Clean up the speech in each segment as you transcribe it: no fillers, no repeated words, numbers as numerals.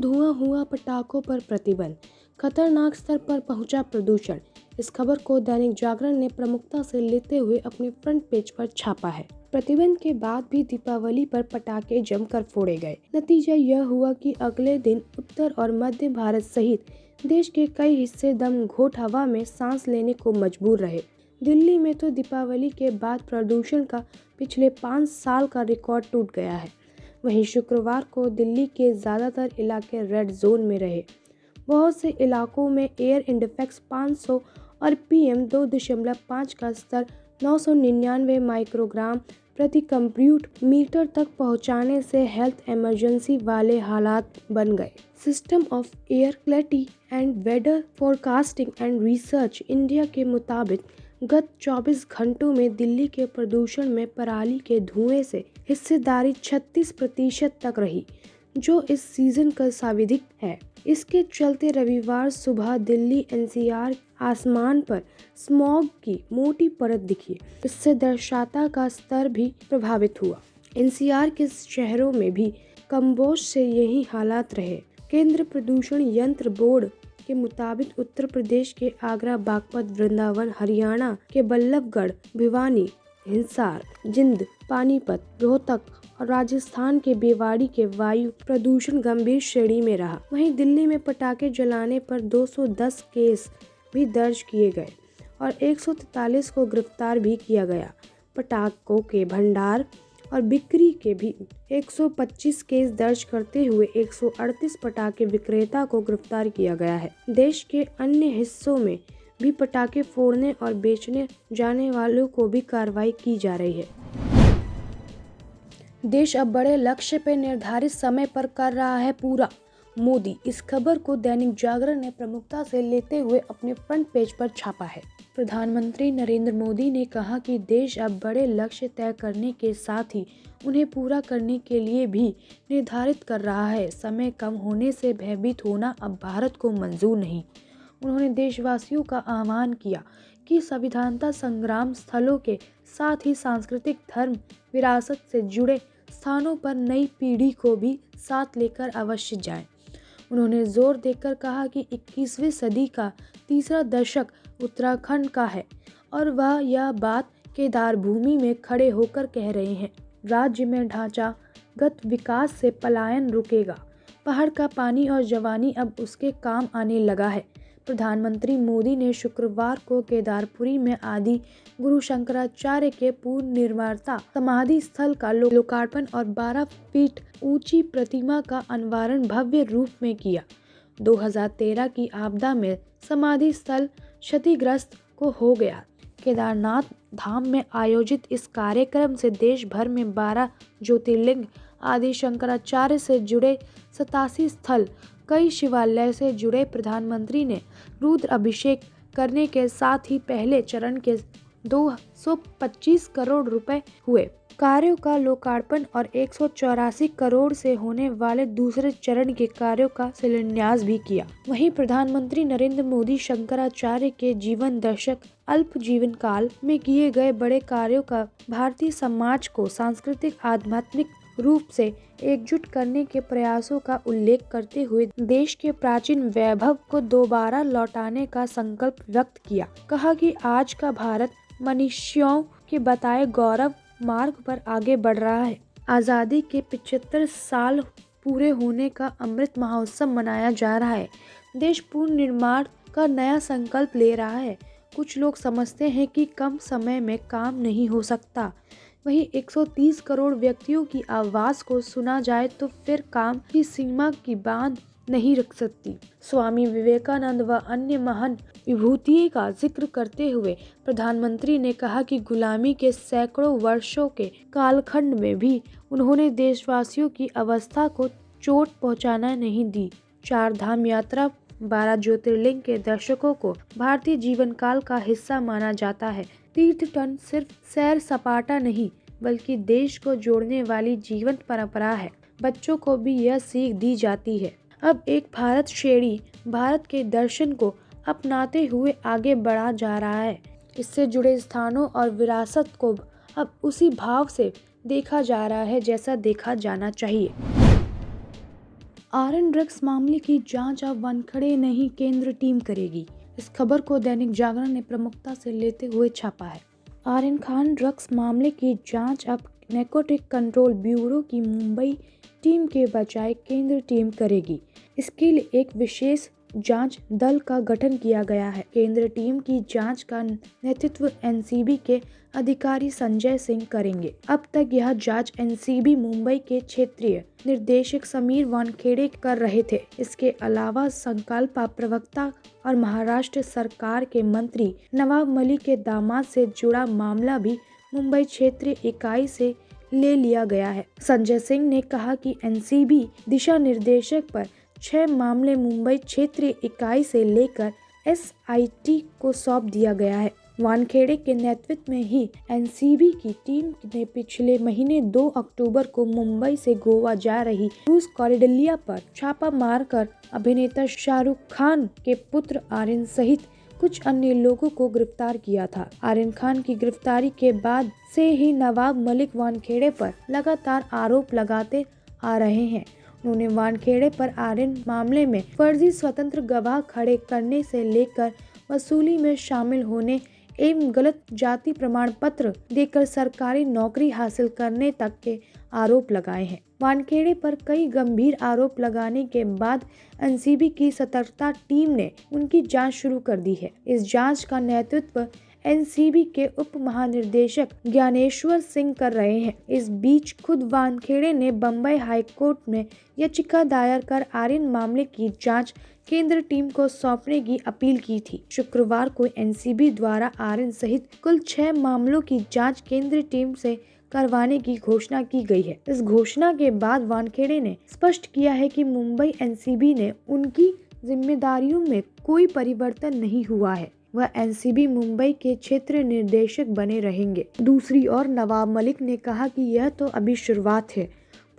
धुआं हुआ पटाखों पर प्रतिबंध, खतरनाक स्तर पर पहुंचा प्रदूषण। इस खबर को दैनिक जागरण ने प्रमुखता से लेते हुए अपने फ्रंट पेज पर छापा है। प्रतिबंध के बाद भी दीपावली पर पटाखे जमकर फोड़े गए। नतीजा यह हुआ कि अगले दिन उत्तर और मध्य भारत सहित देश के कई हिस्से दम घोट हवा में सांस लेने को मजबूर रहे। दिल्ली में तो दीपावली के बाद प्रदूषण का पिछले 5 साल का रिकॉर्ड टूट गया है। वहीं शुक्रवार को दिल्ली के ज़्यादातर इलाके रेड जोन में रहे। बहुत से इलाकों में एयर इंडेक्स 500 और PM 2.5 का स्तर 999 माइक्रोग्राम प्रति कंप्यूट मीटर तक पहुंचाने से हेल्थ इमरजेंसी वाले हालात बन गए। System of air quality and weather forecasting and research India के मुताबिक गत 24 घंटों में दिल्ली के प्रदूषण में पराली के धुएं से हिस्सेदारी 36% तक रही, जो इस सीजन का सर्वाधिक है। इसके चलते रविवार सुबह दिल्ली NCR आसमान पर स्मॉग की मोटी परत दिखी। इससे दर्शाता का स्तर भी प्रभावित हुआ। NCR के शहरों में भी कमोबेश से यही हालात रहे। केंद्र प्रदूषण यंत्र बोर्ड के मुताबिक उत्तर प्रदेश के आगरा, बागपत, वृंदावन, हरियाणा के बल्लभगढ़, भिवानी, हिसार, जिंद, पानीपत, रोहतक और राजस्थान के बेवाड़ी के वायु प्रदूषण गंभीर श्रेणी में रहा। वहीं दिल्ली में पटाखे जलाने पर 210 केस भी दर्ज किए गए और 143 को गिरफ्तार भी किया गया। पटाखों के भंडार और बिक्री के भी 125 केस दर्ज करते हुए 138 पटाखे विक्रेता को गिरफ्तार किया गया है। देश के अन्य हिस्सों में भी पटाखे फोड़ने और बेचने जाने वालों को भी कार्रवाई की जा रही है। देश अब बड़े लक्ष्य पे निर्धारित समय पर कर रहा है पूरा, मोदी। इस खबर को दैनिक जागरण ने प्रमुखता से लेते हुए अपने फ्रंट पेज पर छापा है। प्रधानमंत्री नरेंद्र मोदी ने कहा कि देश अब बड़े लक्ष्य तय करने के साथ ही उन्हें पूरा करने के लिए भी निर्धारित कर रहा है। समय कम होने से भयभीत होना अब भारत को मंजूर नहीं। उन्होंने देशवासियों का आह्वान किया कि संविधानता संग्राम स्थलों के साथ ही सांस्कृतिक धर्म विरासत से जुड़े स्थानों पर नई पीढ़ी को भी साथ लेकर अवश्य जाएं। उन्होंने जोर देकर कहा कि 21वीं सदी का तीसरा दशक उत्तराखंड का है और वह यह बात केदार भूमि में खड़े होकर कह रहे हैं। राज्य में ढांचागत विकास से पलायन रुकेगा। पहाड़ का पानी और जवानी अब उसके काम आने लगा है। प्रधानमंत्री मोदी ने शुक्रवार को केदारपुरी में आदि गुरु शंकराचार्य के पूर्ण निर्माता समाधि स्थल का लोकार्पण और 12 फीट ऊंची प्रतिमा का अनावरण भव्य रूप में किया। 2013 की आपदा में समाधि स्थल क्षतिग्रस्त को हो गया। केदारनाथ धाम में आयोजित इस कार्यक्रम से देश भर में 12 ज्योतिर्लिंग, आदि शंकराचार्य से जुड़े 87 स्थल, कई शिवालय से जुड़े। प्रधानमंत्री ने रुद्र अभिषेक करने के साथ ही पहले चरण के 225 करोड़ रुपए हुए कार्यों का लोकार्पण और 184 करोड़ से होने वाले दूसरे चरण के कार्यों का शिलान्यास भी किया। वहीं प्रधानमंत्री नरेंद्र मोदी शंकराचार्य के जीवन दशक अल्प जीवन काल में किए गए बड़े कार्यों का भारतीय समाज को सांस्कृतिक आध्यात्मिक रूप से एकजुट करने के प्रयासों का उल्लेख करते हुए देश के प्राचीन वैभव को दोबारा लौटाने का संकल्प व्यक्त किया। कहा कि आज का भारत मनीषियों के बताए गौरव मार्ग पर आगे बढ़ रहा है। आज़ादी के 75 साल पूरे होने का अमृत महोत्सव मनाया जा रहा है। देश पूर्ण निर्माण का नया संकल्प ले रहा है। कुछ लोग समझते हैं कि कम समय में काम नहीं हो सकता। वहीं 130 करोड़ व्यक्तियों की आवाज़ को सुना जाए तो फिर काम की सीमा की बांध नहीं रख सकती। स्वामी विवेकानंद व अन्य महान विभूतियों का जिक्र करते हुए प्रधानमंत्री ने कहा कि गुलामी के सैकड़ों वर्षों के कालखंड में भी उन्होंने देशवासियों की अवस्था को चोट पहुंचाना नहीं दी। 4 धाम यात्रा 12 ज्योतिर्लिंग के दर्शकों को भारतीय जीवन काल का हिस्सा माना जाता है। तीर्थटन सिर्फ सैर सपाटा नहीं बल्कि देश को जोड़ने वाली जीवन परंपरा है। बच्चों को भी यह सीख दी जाती है। अब एक भारत श्रेणी भारत के दर्शन को अपनाते हुए आगे बढ़ा जा रहा है। इससे जुड़े स्थानों और विरासत को अब उसी भाव से देखा जा रहा है जैसा देखा जाना चाहिए। आरएन ड्रग्स मामले की जांच अब वानखेड़े नहीं केंद्र टीम करेगी। इस खबर को दैनिक जागरण ने प्रमुखता से लेते हुए छापा है। आरएन खान ड्रग्स मामले की जांच अब नैर्कोटिक कंट्रोल ब्यूरो की मुंबई टीम के बजाय केंद्र टीम करेगी। इसके लिए एक विशेष जांच दल का गठन किया गया है। केंद्र टीम की जांच का नेतृत्व एनसीबी के अधिकारी संजय सिंह करेंगे। अब तक यह जांच एनसीबी मुंबई के क्षेत्रीय निर्देशक समीर वानखेड़े कर रहे थे। इसके अलावा संकल्पा प्रवक्ता और महाराष्ट्र सरकार के मंत्री नवाब मलिक के दामाद से जुड़ा मामला भी मुंबई क्षेत्रीय इकाई से ले लिया गया है। संजय सिंह ने कहा कि एनसीबी दिशा निर्देशक पर 6 मामले मुंबई क्षेत्रीय इकाई से लेकर एसआईटी को सौंप दिया गया है। वानखेड़े के नेतृत्व में ही एनसीबी की टीम ने पिछले महीने 2 अक्टूबर को मुंबई से गोवा जा रही क्रूज कॉरिडोर पर छापा मारकर अभिनेता शाहरुख खान के पुत्र आर्यन सहित कुछ अन्य लोगों को गिरफ्तार किया था। आर्यन खान की गिरफ्तारी के बाद से ही नवाब मलिक वानखेड़े पर लगातार आरोप लगाते आ रहे हैं। उन्होंने वानखेड़े पर आर्यन मामले में फर्जी स्वतंत्र गवाह खड़े करने से लेकर वसूली में शामिल होने एवं गलत जाति प्रमाण पत्र देकर सरकारी नौकरी हासिल करने तक के आरोप लगाए हैं। वानखेड़े पर कई गंभीर आरोप लगाने के बाद एनसीबी की सतर्कता टीम ने उनकी जांच शुरू कर दी है। इस जांच का नेतृत्व एनसीबी के उप महानिदेशक ज्ञानेश्वर सिंह कर रहे हैं। इस बीच खुद वानखेड़े ने बम्बई हाईकोर्ट में याचिका दायर कर आर्यन मामले की जांच केंद्र टीम को सौंपने की अपील की थी। शुक्रवार को एनसीबी द्वारा आर्यन सहित कुल 6 मामलों की जांच केंद्रीय टीम से करवाने की घोषणा की गई है। इस घोषणा के बाद वानखेड़े ने स्पष्ट किया है कि मुंबई एनसीबी ने उनकी जिम्मेदारियों में कोई परिवर्तन नहीं हुआ है। वह एनसीबी मुंबई के क्षेत्र निर्देशक बने रहेंगे। दूसरी ओर नवाब मलिक ने कहा कि यह तो अभी शुरुआत है,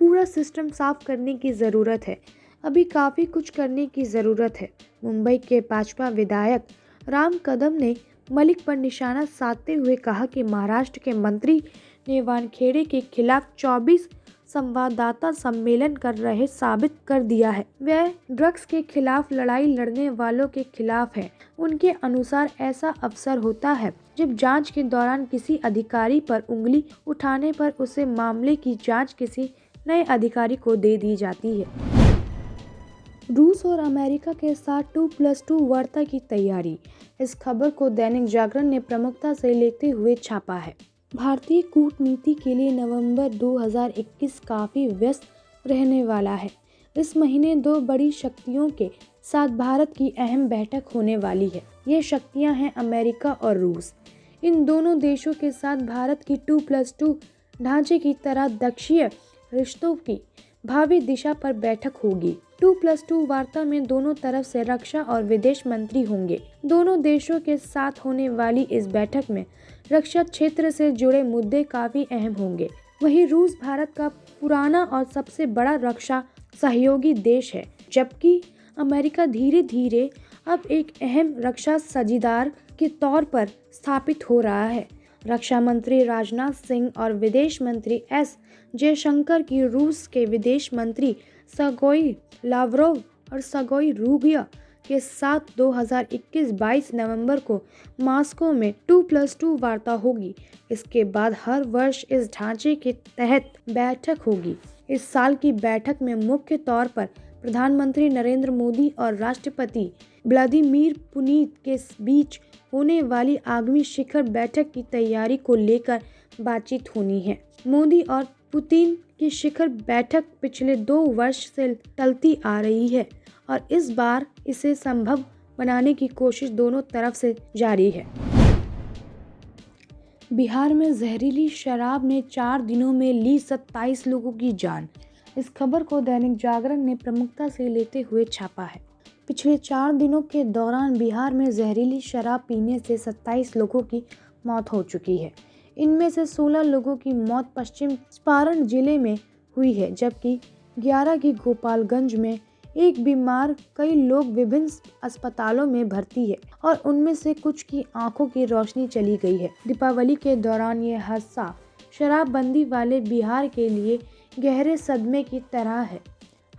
पूरा सिस्टम साफ करने की जरूरत है, अभी काफी कुछ करने की जरूरत है। मुंबई के भाजपा विधायक राम कदम ने मलिक पर निशाना साधते हुए कहा कि महाराष्ट्र के मंत्री ने वानखेड़े के खिलाफ 24 संवाददाता सम्मेलन कर रहे साबित कर दिया है। वह ड्रग्स के खिलाफ लड़ाई लड़ने वालों के खिलाफ है। उनके अनुसार ऐसा अवसर होता है जब जांच के दौरान किसी अधिकारी पर उंगली उठाने पर उसे मामले की जांच किसी नए अधिकारी को दे दी जाती है। रूस और अमेरिका के साथ 2+2 वार्ता की तैयारी। इस खबर को दैनिक जागरण ने प्रमुखता से लेते हुए छापा है। भारतीय कूटनीति के लिए नवंबर 2021 काफी व्यस्त रहने वाला है। इस महीने 2 बड़ी शक्तियों के साथ भारत की अहम बैठक होने वाली है। ये शक्तियां हैं अमेरिका और रूस। इन दोनों देशों के साथ भारत की 2+2 ढांचे की तरह द्विपक्षीय रिश्तों की भावी दिशा पर बैठक होगी। 2+2 वार्ता में दोनों तरफ से रक्षा और विदेश मंत्री होंगे। दोनों देशों के साथ होने वाली इस बैठक में रक्षा क्षेत्र से जुड़े मुद्दे काफी अहम होंगे। वहीं रूस भारत का पुराना और सबसे बड़ा रक्षा सहयोगी देश है, जबकि अमेरिका धीरे धीरे अब एक अहम रक्षा साझीदार के तौर पर स्थापित हो रहा है। रक्षा मंत्री राजनाथ सिंह और विदेश मंत्री एस जयशंकर की रूस के विदेश मंत्री सर्गेई लावरोव और सर्गेई रूबियो के साथ 2021-22 नवंबर को मॉस्को में 2+2 वार्ता होगी। इसके बाद हर वर्ष इस ढांचे के तहत बैठक होगी। इस साल की बैठक में मुख्य तौर पर प्रधानमंत्री नरेंद्र मोदी और राष्ट्रपति व्लादिमीर पुतिन के बीच होने वाली आगामी शिखर बैठक की तैयारी को लेकर बातचीत होनी है। मोदी और पुतिन की शिखर बैठक पिछले 2 वर्ष से टलती आ रही है और इस बार इसे संभव बनाने की कोशिश दोनों तरफ से जारी है। बिहार में जहरीली शराब ने 4 दिनों में ली 27 लोगों की जान। इस खबर को दैनिक जागरण ने प्रमुखता से लेते हुए छापा है। पिछले 4 दिनों के दौरान बिहार में जहरीली शराब पीने से 27 लोगों की मौत हो चुकी है। इनमें से 16 लोगों की मौत पश्चिम चंपारण जिले में हुई है, जबकि 11 की गोपालगंज में। एक बीमार कई लोग विभिन्न अस्पतालों में भर्ती है और उनमें से कुछ की आंखों की रोशनी चली गई है। दीपावली के दौरान ये हादसा शराबबंदी वाले बिहार के लिए गहरे सदमे की तरह है।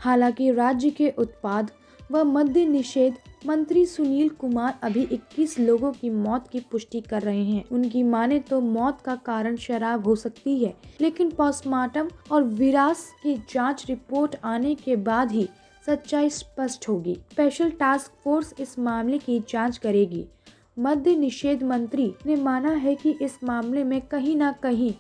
हालांकि राज्य के उत्पाद व मद्य निषेध मंत्री सुनील कुमार अभी 21 लोगों की मौत की पुष्टि कर रहे हैं। उनकी माने तो मौत का कारण शराब हो सकती है, लेकिन पोस्टमार्टम और विरास की जांच रिपोर्ट आने के बाद ही सच्चाई स्पष्ट होगी। स्पेशल टास्क फोर्स इस मामले की जांच करेगी। मद्य निषेध मंत्री ने माना है कि इस मामले में कहीं न कहीं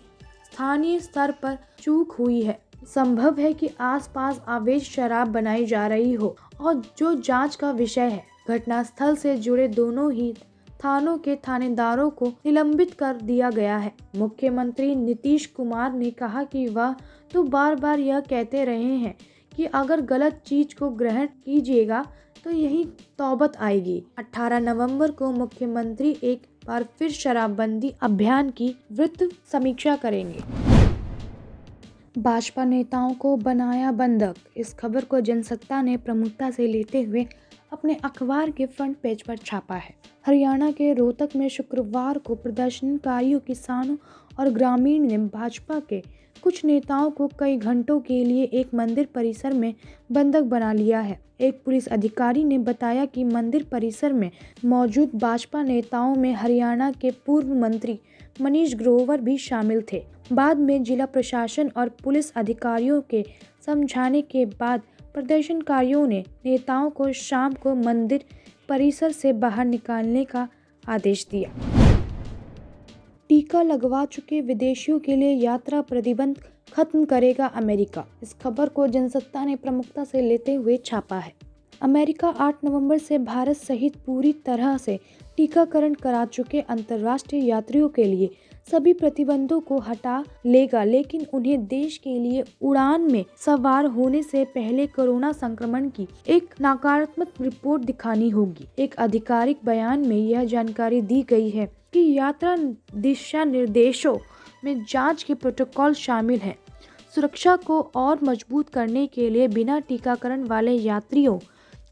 स्थानीय स्तर पर चूक हुई है। संभव है कि आसपास अवैध शराब बनाई जा रही हो और जो जांच का विषय है। घटनास्थल से जुड़े दोनों ही थानों के थानेदारों को निलंबित कर दिया गया है। मुख्यमंत्री नीतीश कुमार ने कहा कि वह तो बार बार यह कहते रहे हैं कि अगर गलत चीज को ग्रहण कीजिएगा तो यही तौबत आएगी। 18 नवंबर को मुख्यमंत्री एक बार फिर शराबबंदी अभियान की विस्तृत समीक्षा करेंगे। भाजपा नेताओं को बनाया बंधक, इस खबर को जनसत्ता ने प्रमुखता से लेते हुए अपने अखबार के फ्रंट पेज पर छापा है। हरियाणा के रोहतक में शुक्रवार को प्रदर्शनकारियों, किसानों और ग्रामीण ने भाजपा के कुछ नेताओं को कई घंटों के लिए एक मंदिर परिसर में बंधक बना लिया है। एक पुलिस अधिकारी ने बताया कि मंदिर परिसर में मौजूद भाजपा नेताओं में हरियाणा के पूर्व मंत्री मनीष ग्रोवर भी शामिल थे। बाद में जिला प्रशासन और पुलिस अधिकारियों के समझाने के बाद प्रदर्शनकारियों ने नेताओं को शाम को मंदिर परिसर से बाहर निकालने का आदेश दिया। टीका लगवा चुके विदेशियों के लिए यात्रा प्रतिबंध खत्म करेगा अमेरिका, इस खबर को जनसत्ता ने प्रमुखता से लेते हुए छापा है। अमेरिका 8 नवंबर से भारत सहित पूरी तरह से टीकाकरण करा चुके अंतर्राष्ट्रीय यात्रियों के लिए सभी प्रतिबंधों को हटा लेगा, लेकिन उन्हें देश के लिए उड़ान में सवार होने से पहले कोरोना संक्रमण की एक नकारात्मक रिपोर्ट दिखानी होगी। एक आधिकारिक बयान में यह जानकारी दी गई है कि यात्रा दिशा निर्देशों में जांच के प्रोटोकॉल शामिल हैं। सुरक्षा को और मजबूत करने के लिए बिना टीकाकरण वाले यात्रियों,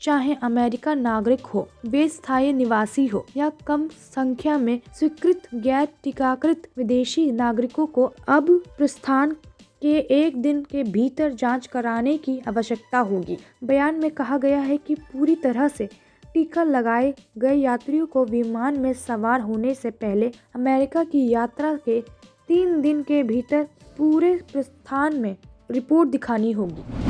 चाहे अमेरिका नागरिक हो, वे स्थायी निवासी हो या कम संख्या में स्वीकृत गैर टीकाकृत विदेशी नागरिकों को अब प्रस्थान के एक दिन के भीतर जांच कराने की आवश्यकता होगी। बयान में कहा गया है कि पूरी तरह से टीका लगाए गए यात्रियों को विमान में सवार होने से पहले अमेरिका की यात्रा के 3 दिन के भीतर पूरे प्रस्थान में रिपोर्ट दिखानी होगी।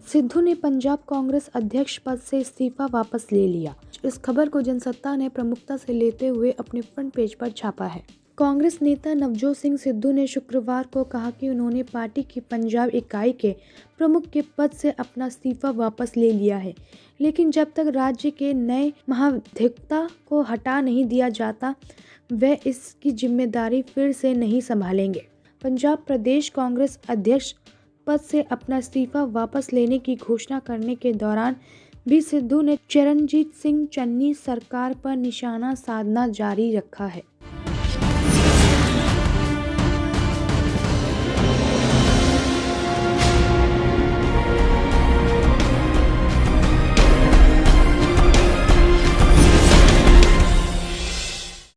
सिद्धू ने पंजाब कांग्रेस अध्यक्ष पद से इस्तीफा वापस ले लिया, इस खबर को जनसत्ता ने प्रमुखता से लेते हुए अपने फ्रंट पेज पर छापा है। कांग्रेस नेता नवजोत सिंह सिद्धू ने शुक्रवार को कहा कि उन्होंने पार्टी की पंजाब इकाई के प्रमुख के पद से अपना इस्तीफा वापस ले लिया है, लेकिन जब तक राज्य के नए महाधिवक्ता को हटा नहीं दिया जाता, वह इसकी जिम्मेदारी फिर से नहीं संभालेंगे। पंजाब प्रदेश कांग्रेस अध्यक्ष पद से अपना इस्तीफा वापस लेने की घोषणा करने के दौरान भी सिद्धू ने चरणजीत सिंह चन्नी सरकार पर निशाना साधना जारी रखा है।